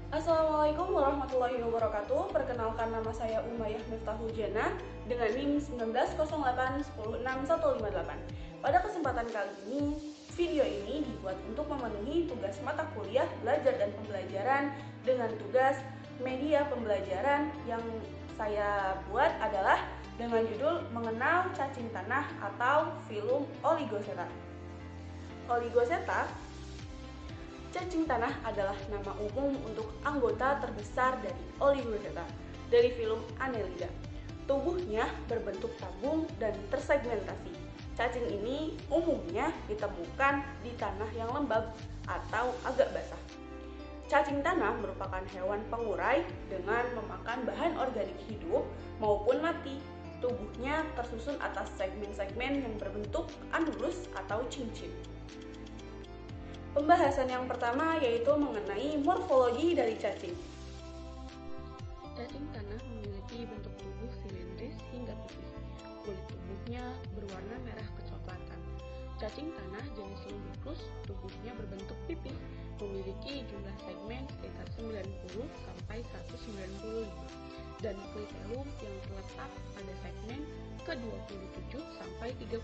Assalamualaikum warahmatullahi wabarakatuh. Perkenalkan, nama saya Umayyah Miftahul Jannah dengan NIM 1908 Pada kesempatan kali ini, video ini dibuat untuk memenuhi tugas mata kuliah belajar dan pembelajaran dengan tugas media pembelajaran yang saya buat adalah dengan judul Mengenal Cacing Tanah atau Filum Oligoseta. Oligoseta, cacing tanah adalah nama umum untuk anggota terbesar dari Oligoseta dari filum Annelida. Tubuhnya berbentuk tabung dan tersegmentasi. Cacing ini umumnya ditemukan di tanah yang lembab atau agak basah. Cacing tanah merupakan hewan pengurai dengan memakan bahan organik hidup maupun mati. Tubuhnya tersusun atas segmen-segmen yang berbentuk anulus atau cincin. Pembahasan yang pertama yaitu mengenai morfologi dari cacing. Cacing tanah memiliki bentuk tubuh silindris hingga pipih. Kulit tubuhnya berwarna merah kecoklatan. Cacing tanah jenis lumbricus tubuhnya berbentuk pipih, memiliki jumlah segmen sekitar 90 sampai 195 dan klitelum yang terletak pada segmen ke-27 sampai 32.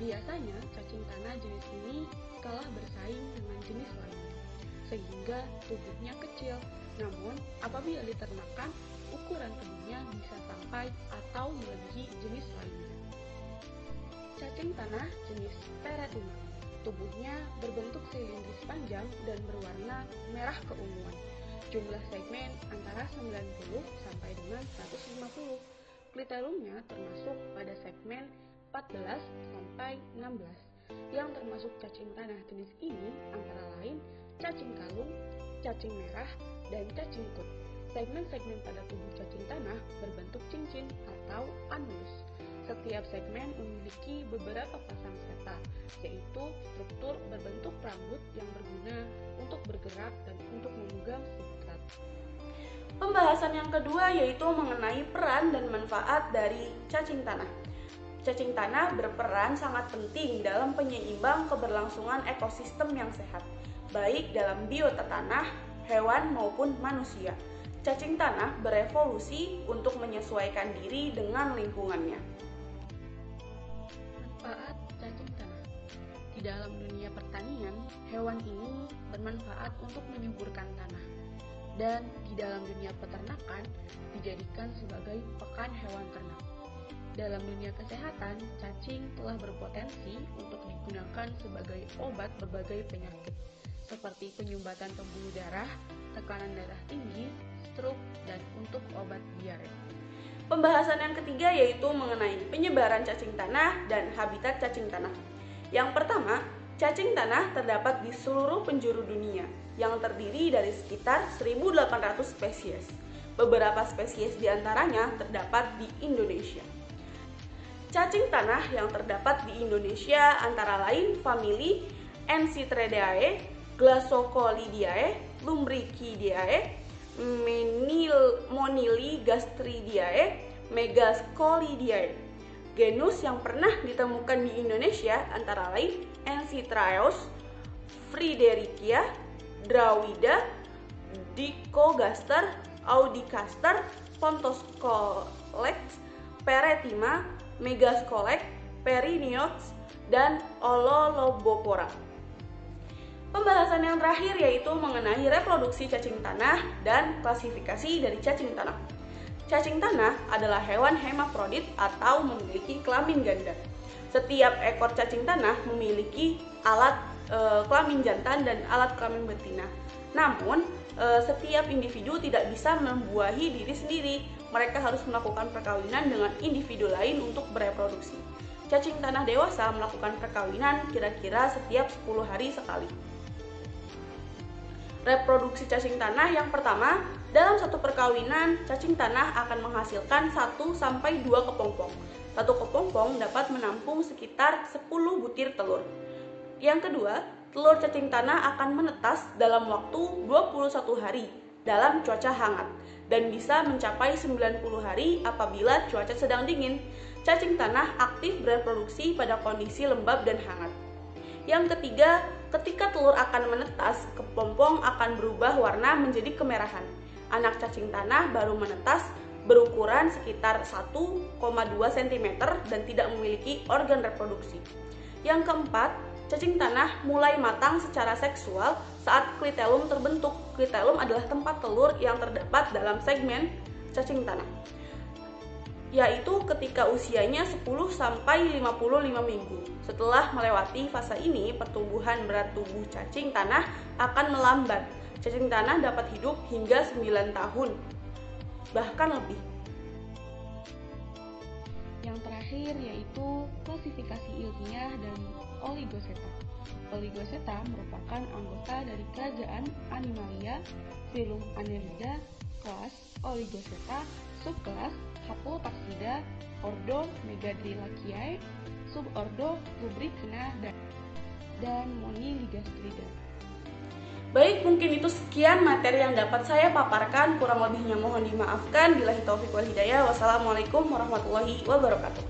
Biasanya cacing tanah jenis ini kalah bersaing dengan jenis lainnya, sehingga tubuhnya kecil. Namun, apabila diternakan, ukuran tubuhnya bisa sampai atau melebihi jenis lainnya. Cacing tanah jenis Peretima, tubuhnya berbentuk silindris panjang dan berwarna merah keunguan. Jumlah segmen antara 90 sampai dengan 150. Klitelumnya termasuk pada segmen 14 sampai 16. Yang termasuk cacing tanah jenis ini antara lain cacing kalung, cacing merah, dan cacing kut. Segmen-segmen pada tubuh cacing tanah berbentuk cincin atau anulus. Setiap segmen memiliki beberapa pasang seta, yaitu struktur berbentuk rambut yang berguna untuk bergerak dan untuk memegang substrat. Pembahasan yang kedua yaitu mengenai peran dan manfaat dari cacing tanah. Cacing tanah berperan sangat penting dalam penyeimbang keberlangsungan ekosistem yang sehat, baik dalam biota tanah, hewan maupun manusia. Cacing tanah berevolusi untuk menyesuaikan diri dengan lingkungannya. Manfaat cacing tanah. Di dalam dunia pertanian, hewan ini bermanfaat untuk menyuburkan tanah. Dan di dalam dunia peternakan, dijadikan sebagai pakan hewan ternak. Dalam dunia kesehatan, cacing telah berpotensi untuk digunakan sebagai obat berbagai penyakit, seperti penyumbatan pembuluh darah, tekanan darah tinggi, stroke, dan untuk obat diare. Pembahasan yang ketiga yaitu mengenai penyebaran cacing tanah dan habitat cacing tanah. Yang pertama, cacing tanah terdapat di seluruh penjuru dunia yang terdiri dari sekitar 1.800 spesies. Beberapa spesies diantaranya terdapat di Indonesia. Cacing tanah yang terdapat di Indonesia antara lain famili Encitheridae, Glassocolidae, Lumbricidae, Moniligastridae, Megascolidae. Genus yang pernah ditemukan di Indonesia antara lain Encithraeus, Fridericia, Drawida, Dicogaster, Audicaster, Pontoscolex, Peretima, Megascolex, Perinops, dan Ololobopora. Pembahasan yang terakhir yaitu mengenai reproduksi cacing tanah dan klasifikasi dari cacing tanah. Cacing tanah adalah hewan hemafrodit atau memiliki kelamin ganda. Setiap ekor cacing tanah memiliki alat kelamin jantan dan alat kelamin betina. Namun, setiap individu tidak bisa membuahi diri sendiri. Mereka harus melakukan perkawinan dengan individu lain untuk bereproduksi. Cacing tanah dewasa melakukan perkawinan kira-kira setiap 10 hari sekali. Reproduksi cacing tanah yang pertama, dalam satu perkawinan, cacing tanah akan menghasilkan 1-2 kepompong. Satu kepompong dapat menampung sekitar 10 butir telur. Yang kedua, telur cacing tanah akan menetas dalam waktu 21 hari dalam cuaca hangat dan bisa mencapai 90 hari apabila cuaca sedang dingin. Cacing tanah aktif bereproduksi pada kondisi lembab dan hangat. Yang ketiga, ketika telur akan menetas, kepompong akan berubah warna menjadi kemerahan. Anak cacing tanah baru menetas berukuran sekitar 1,2 cm dan tidak memiliki organ reproduksi. Yang keempat, cacing tanah mulai matang secara seksual saat klitelum terbentuk. Klitelum adalah tempat telur yang terdapat dalam segmen cacing tanah, yaitu ketika usianya 10-55 minggu. Setelah melewati fase ini, pertumbuhan berat tubuh cacing tanah akan melambat. Cacing tanah dapat hidup hingga 9 tahun, bahkan lebih. Yang terakhir yaitu klasifikasi ilmiah dari Oligoseta. Oligoseta merupakan anggota dari kerajaan Animalia, filum Annelida, kelas Oligoseta, subkelas Haplotaxida, ordo Megadrilaceae, subordo Lubricina, dan Moniligastrida. Baik, mungkin itu sekian materi yang dapat saya paparkan. Kurang lebihnya mohon dimaafkan. Billahi taufiq wal hidayah. Wassalamualaikum warahmatullahi wabarakatuh.